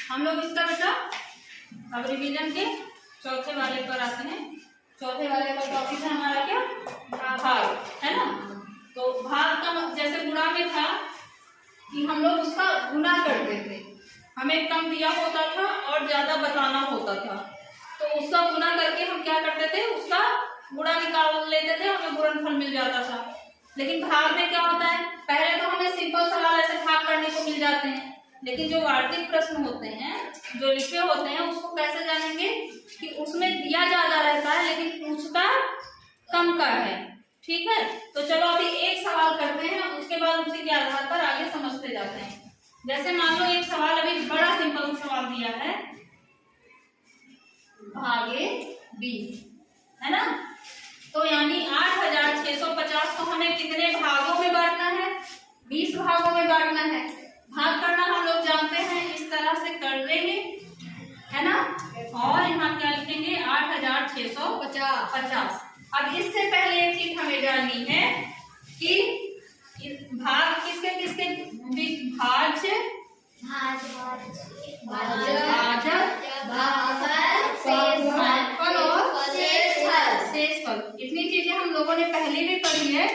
हम लोग इसका बेटा अब रिवीजन के चौथे वाले पर आते हैं। चौथे वाले का टॉपिक है हमारा क्या, भाग, है ना। तो भाग का जैसे गुणा में था कि हम लोग उसका गुणा करते थे, हमें कम दिया होता था और ज्यादा बताना होता था, तो उसका गुणा करके हम क्या करते थे, उसका गुणा निकाल लेते थे, हमें गुणनफल मिल जाता था। लेकिन भाग में क्या होता है, पहले तो हमें सिंपल सवाल ऐसे भाग करने को मिल जाते हैं, लेकिन जो वार्षिक प्रश्न होते हैं, जो लिखे होते हैं, उसको कैसे जानेंगे कि उसमें दिया ज्यादा रहता है लेकिन पूछता कम का है। ठीक है, तो चलो अभी एक सवाल करते हैं, उसके बाद उसी के आधार पर आगे समझते जाते हैं। जैसे मान लो एक सवाल अभी बड़ा सिंपल सवाल दिया है, भागे 20, है ना। तो यानी 8650 को हमें कितने भागों में बांटना है, 20 भागों में बांटना है। भाग करना हम लोग जानते हैं, इस तरह से कर देंगे, है ना। और यहाँ क्या लिखेंगे, 8650। अब इससे पहले एक चीज हमें जाननी है कि भाग किसके किसके भाज्य, शेषफल, इतनी चीजें हम लोगों ने पहले भी पढ़ी है।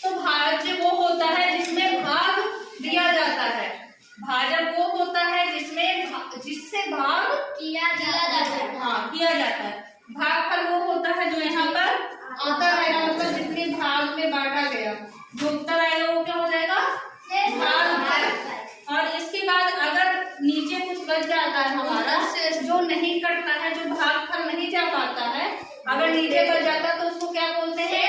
तो भाज्य वो होता है जिसमें भाग दिया जाता है, भाजक वो होता है जिससे भाग किया जाता है, हाँ किया जाता है। भागफल वो होता है जो यहाँ पर आता रहेगा, मतलब जितने भाग में बांटा गया, जो उत्तर आएगा वो क्या हो जाएगा, भागफल। और इसके बाद अगर नीचे कुछ बच जाता है हमारा, जो नहीं कटता है, जो भागफल नहीं जा पाता है, अगर नीचे बच जाता है तो उसको क्या बोलते हैं।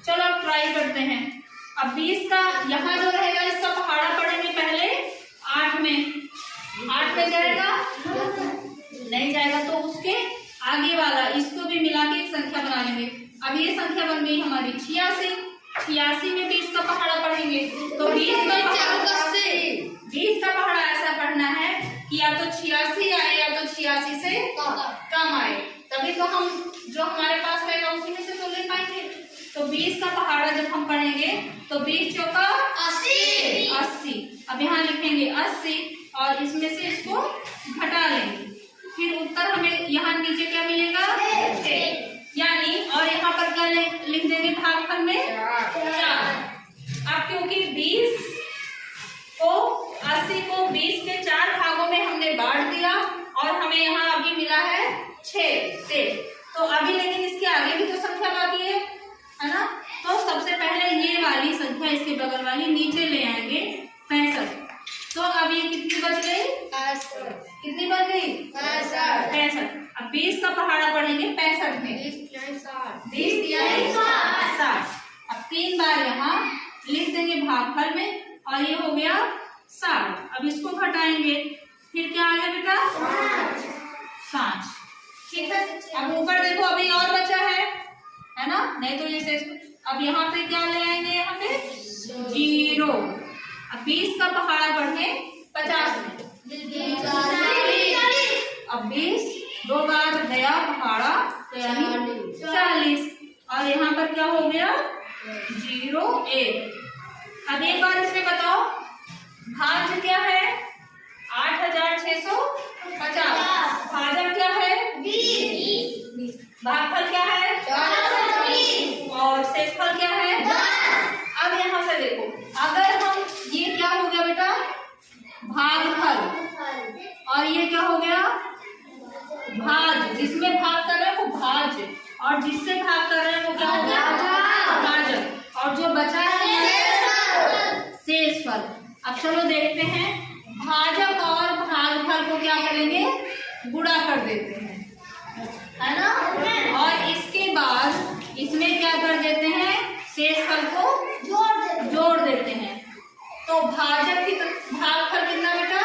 चलो अब ट्राई करते हैं। अब 20 का यहाँ जो रहेगा, इसका पहाड़ा पढ़ेंगे पहले 8 में जाएगा, नहीं जाएगा तो उसके आगे वाला इसको भी मिला के एक संख्या बना लेंगे। अब ये संख्या बन गई हमारी 86 में 20 का पहाड़ा पढ़ेंगे, तो 20 का पहाड़ा ऐसा पढ़ना है कि या तो 86 आए या तो 86 से कम आए, तभी तो हम जो हमारे पास रहेगा उसी में से तो ले पाएंगे। तो 20 का पहाड़ा जब हम पढ़ेंगे तो 20 चौका 80। अब यहाँ लिखेंगे 80 और इसमें से इसको घटा लेंगे, फिर उत्तर हमें यहाँ नीचे क्या मिलेगा, 6। यानी और यहाँ पर क्या लिख देंगे, भागफल में 4। अब क्योंकि 80 को 20 के 4 भागों में हमने बांट दिया और हमें यहाँ अभी मिला है 6, तो अभी लेकिन इसके आगे भी तो संख्या बाकी है ना। तो सबसे पहले ये वाली संख्या इसके बगल वाली नीचे ले आएंगे 65। तो अब ये कितनी बच गई, कितनी बच गई, 65। अब 20 का पहाड़ा पढ़ेंगे 65 में, 20 यानी 60। अब 3 बार यहाँ लिख देंगे भागफल में और ये हो गया 60। अब इसको घटाएंगे, फिर क्या आ गया बेटा, 5। ठीक है, अब ऊपर देखो अभी और बचा है ना, नहीं तो ये शेष। अब यहाँ पे क्या ले आएंगे, यहाँ पे 0। अब 20 का पहाड़ा बढ़े 50 में, अब 20 2 बार गया पहाड़ा तो यानी 40। और यहाँ पर क्या हो गया, 0 1। अब एक बार इसमें बताओ भाज्य क्या है, 8650, भाजक क्या है 20, भागफल क्या है 40 और शेषफल क्या है 10। अब यहाँ से देखो, अगर हम ये क्या हो गया बेटा, भागफल, और ये क्या हो गया, भाज्य, जिसमें भाग कर रहे हैं वो भाज्य और जिससे भाग कर रहे हैं वो क्या हो गया, भाजक, और जो बचा है शेषफल। अब चलो देखते हैं, भाजक और भागफल को क्या करेंगे, गुणा कर देते हैं, है ना। और इसके बाद इसमें क्या कर देते हैं, शेषफल को जोड़ देते हैं। तो भाजक भागफल कितना बेटा,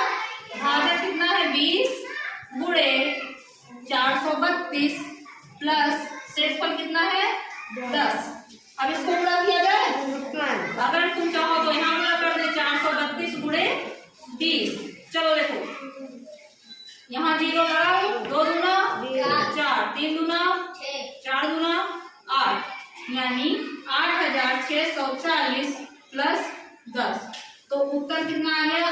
भाजक कितना है 20 गुणे 432 प्लस शेषफल कितना है 10। अब इसको गुणा किया जाए, अगर तुम चाहो तो यहाँ गुणा कर दे, 432 गुणे 20। चलो देखो यहाँ 0 बढ़ाओ, 2 दूना 4, 3 दूना 4 दूना 8, यानी 8640 प्लस 10। तो उत्तर उत्तर कितना आ गया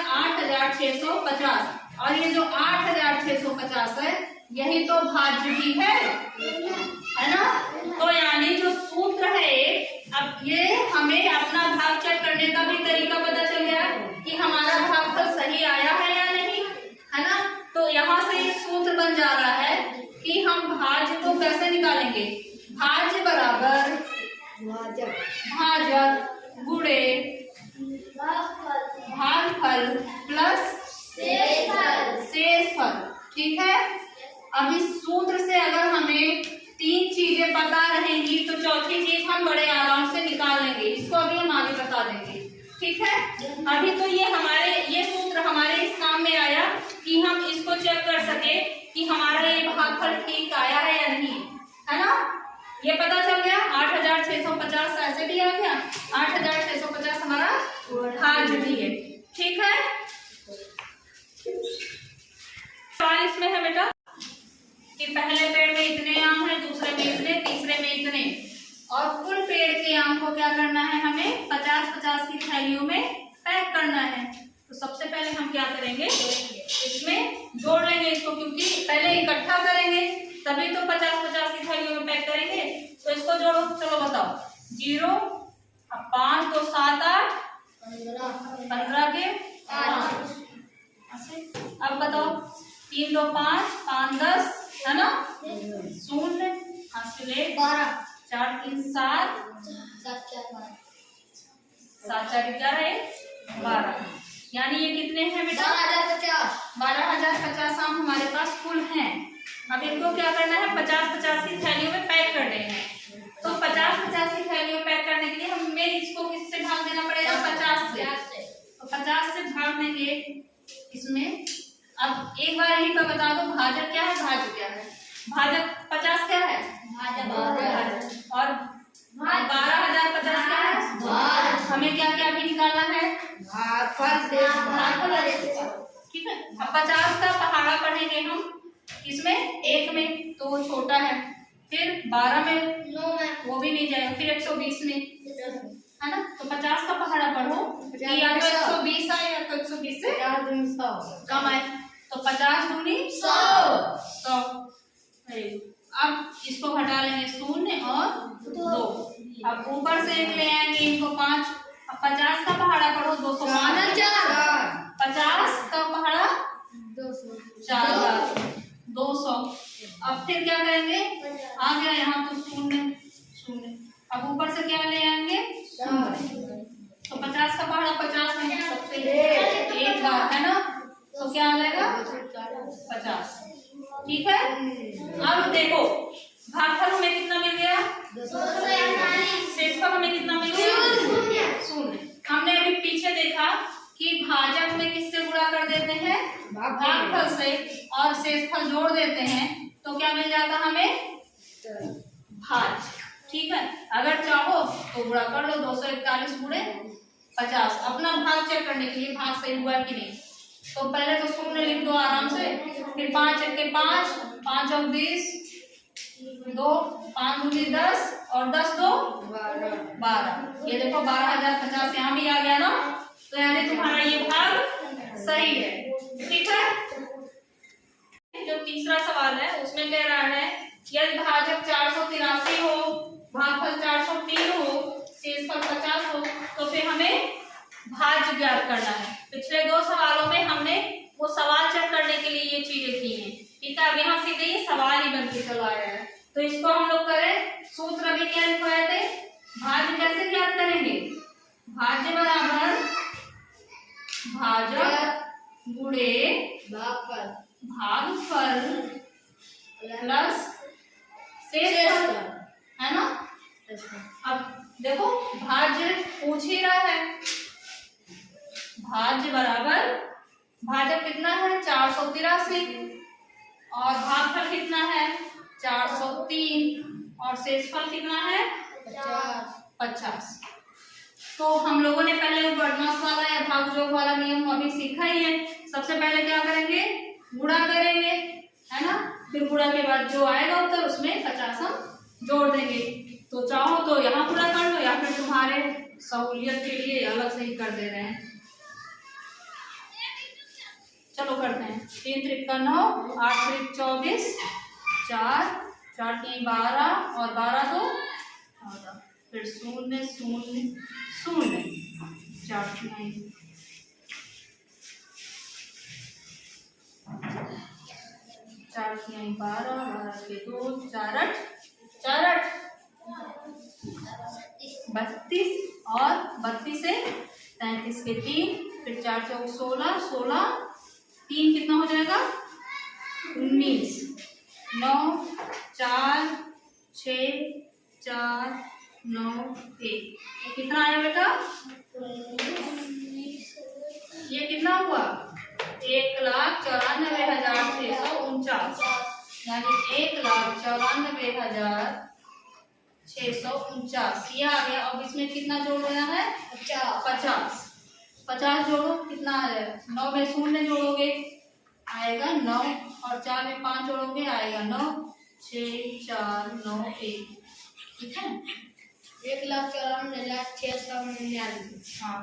8650। और ये जो 8650 है यही तो भाज्य भी है ना। तो यानी जो सूत्र है, अब ये हमें अपना भाग चेक करने का भी तरीका पता चल गया कि हमारा भागफल सही आया है या नहीं, है ना। तो यहाँ से ये सूत्र बन जा रहा है कि हम भाज्य को कैसे निकालेंगे। भाज्य बराबर भाजक गुणे भागफल प्लस शेषफल। ठीक है। अब इस सूत्र से अगर हमें 3 चीजें पता रहेंगी तो चौथी चीज हम बड़े आराम से निकाल लेंगे। इसको अभी हम आगे बता देंगे। ठीक है। अभी तो ये सूत्र हमारे इस काम में आया कि हम इसको चेक कर सके कि हमारा ये भागफल ठीक आया है या नहीं, है ना। ये पता चल गया 8650 ऐसे भी आ गया, 8650 हमारा भाज्य भी है। ठीक है। सवाल इसमें है बेटा कि पहले पेड़ में इतने आम हैं, दूसरे में इतने, तीसरे में इतने, और कुल पेड़ के आम को क्या करना है, हमें 50-50 की थैलियों में पैक करना है। तो सबसे पहले हम क्या करेंगे, इसमें जोड़ लेंगे इसको, क्योंकि पहले इकट्ठा करेंगे तभी तो 50-50 की थैलियों में पैक करेंगे। तो इसको जोड़ो, चलो बताओ। 0 अब 5 2 7 8 15 के 5। अब बताओ 3 2 5 5 10, है ना। 0 हासिल 12 4 3 7 7 4 11 है 12। यानी ये कितने हैं बेटा 12,050 आम हमारे पास कुल हैं। अब इनको क्या करना है 50-50 की थैलियों में पैक करने हैं। तो 50-50 की थैलियों में पैक करने के लिए हमें इसको किससे भाग देना पड़ेगा 50 से। तो 50 से भाग देंगे इसमें। अब एक बार यही का बता दो भाजक क्या है, भाज्य क्या है। भाजक 50 क्या है और 12,050 क्या है। हमें क्या क्या भी निकालना है ठीक है। अब 50 का पहाड़ा पढ़ेंगे हम इसमें 1 में तो छोटा है, फिर 12 में 9 में वो भी नहीं जाएगा, फिर 120 में, है ना। तो 50 का पहाड़ा पढ़ो कि या तो 120 आए या तो 120 से कम आए। तो 50 दूनी 100। अब इसको हटा लेंगे 0 और 2। अब ऊपर से ले आएंगे इनको 5। अब 50 का पहाड़ा पढ़ो 205 50 का पहाड़ा 200। अब फिर क्या करेंगे, आ गया यहाँ तो 0। अब ऊपर से क्या ले आएंगे 0। तो 50 का पहाड़ा 50 में सबसे एक बार, है ना। तो क्या आ जाएगा 50। ठीक है। अब देखो भागफल हमें कितना मिल गया, शेषफल हमें कितना मिल गया 0। हमने अभी पीछे देखा कि भाजक में किससे गुणा कर देते हैं भागफल से, और शेषफल जोड़ देते हैं तो क्या मिल जाता हमें भाज्य। ठीक है। अगर चाहो तो गुणा कर लो 241 गुणे 50 अपना भाग चेक करने के लिए, भाग सही हुआ कि नहीं। तो पहले तो 0 लिख दो आराम से, फिर 5 1 के 5 5 और 20 2 5 दूनी 10 और 10 2 12। ये देखो 12,050 यहाँ भी आ गया ना। तो यानी तुम्हारा ये भाग सही है। ठीक है। जो तीसरा सवाल है उसमें कह रहा है यदि भाजक 483 हो, भागफल 403 हो, शेषफल 50 हो तो फिर हमें भाज्य ज्ञात करना है। पिछले 2 सवालों में हमने वो सवाल चेक करने के लिए ये चीजें की हैं। ठीक है। अब यहाँ सीधे ये सवाल ही बन के चला आया है। तो इसको हम लोग करें, सूत्र अभी क्या लिखवाए थे, भाज्य कैसे ज्ञात करेंगे। भाज्य बराबर भाजक गुणे भागफल प्लस शेषफल, है ना। अब देखो भाज्य पूछ ही रहा है, भाज्य बराबर भाजक कितना है 483 और भागफल कितना है 403 और शेषफल कितना है 50। तो हम लोगों ने पहले वर्णमास वाला या भागयोग वाला नियम अभी सीखा ही है। सबसे पहले क्या करेंगे गुणा करेंगे, है ना। फिर गुणा के बाद जो आएगा उत्तर उसमें 50 हम जोड़ देंगे। तो चाहो तो यहाँ पूरा कर लो या फिर तुम्हारे सहूलियत के लिए अलग से ही कर दे रहे हैं। चलो करते हैं। 3 त्रिक 9, 8 त्रिक 24, 4 4 3 12 और 12 2 14, फिर 0 0 0 4 9 4 3 12 12 के 2 4 8 4 8 32 और 32 से 33 के 3, फिर 4 4 16 16 3 कितना हो जाएगा 19 9 4 6 4 9 1। ये कितना आया बेटा? ये कितना हुआ? 1,94,649, यानी 1,94,649 ये आ गया। अब इसमें कितना जोड़ देना है? 50 50 जोड़ो, कितना आ जाएगा? 9 में 0 जोड़ोगे आएगा 9, और 4 में 5 जोड़ोगे आएगा 9 6 4 9 1। ठीक है, 1,94,699। हाँ।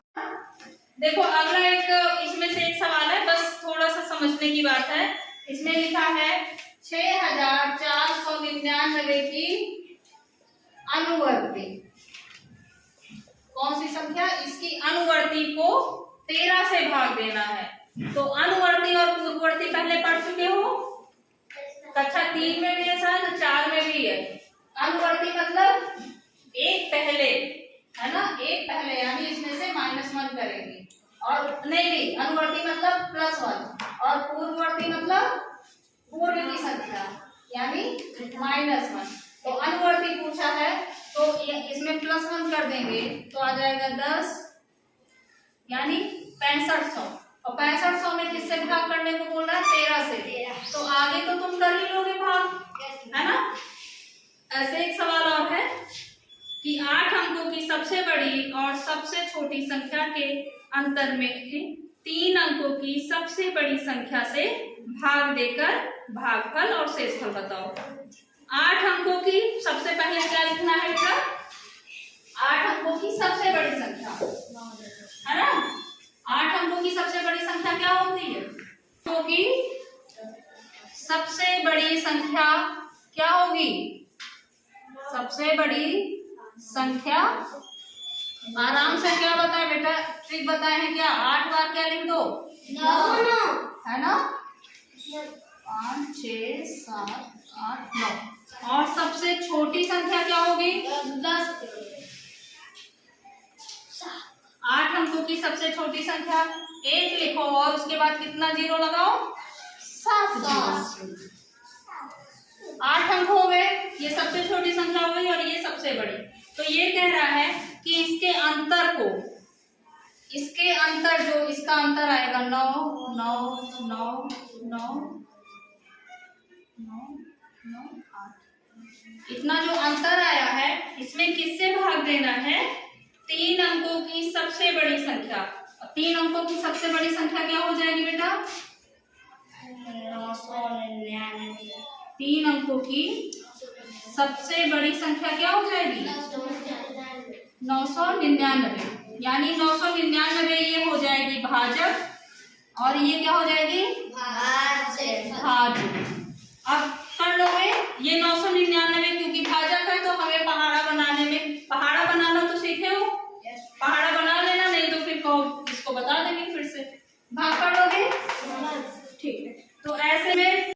देखो अगला एक इसमें से एक सवाल है, बस थोड़ा सा समझने की बात है। इसमें लिखा है 6,499 की अनुवर्ती। कौन सी संख्या? इसकी अनुवर्ती को 13 से भाग देना है। तो अनुवर्ती और पूर्ववर्ती पहले पढ़ चुके हो, कक्षा 3 में भी है, शायद 4 में भी है। अनुवर्ती मतलब एक पहले, है ना, एक पहले, यानी इसमें से -1 करेंगे। और नहीं, अनुवर्ती मतलब +1, और पूर्ववर्ती मतलब पूर्व की संख्या, यानी -1। तो अनुवर्ती पूछा है तो इसमें +1 कर देंगे तो आ जाएगा 10, यानी 6500। और 6500 में किससे भाग करने को बोल रहा है? 13 से। तो आगे तो तुम कर ही लोगे भाग, है ना। ऐसे एक सवाल और है कि 8 अंकों की सबसे बड़ी और सबसे छोटी संख्या के अंतर में 3 अंकों की सबसे बड़ी संख्या से भाग देकर भागफल और शेषफल बताओ। 8 अंकों की सबसे पहले क्या लिखना है बेटा? 8 अंकों की सबसे बड़ी संख्या, है ना। 8 अंकों की सबसे बड़ी संख्या क्या होती है? क्योंकि सबसे बड़ी संख्या क्या होगी? सबसे बड़ी संख्या, आराम से क्या बताए बेटा, ट्रिक बताए हैं क्या? 8 बार क्या लिख दो? 9, है ना। 5 6 7 8 9। और सबसे छोटी संख्या क्या होगी? 10। 8 अंकों की सबसे छोटी संख्या 1 लिखो और उसके बाद कितना जीरो लगाओ? 7। 8 अंक हो गए, ये सबसे छोटी संख्या हो गई और ये सबसे बड़ी। तो ये कह रहा है कि इसके अंतर को, इसके अंतर जो इसका अंतर आएगा 9 9 9 9 9 9 8, इतना जो अंतर आया है इसमें किससे भाग देना है? 3 अंकों की सबसे बड़ी संख्या। 3 अंकों की सबसे बड़ी संख्या क्या हो जाएगी बेटा? 999। 3 अंकों की सबसे बड़ी संख्या क्या हो जाएगी? 999, यानी 999 ये हो जाएगी भाजक और ये क्या हो जाएगी? भाज्य। अब कर लोगे ये 999, क्योंकि भाजक है तो हमें पहाड़ा बनाने में, पहाड़ा बनाना तो सीखे हो, पहाड़ा बना लेना, नहीं तो फिर इसको बता देंगे फिर से। भाग कर लोगे? ठीक है, तो ऐसे में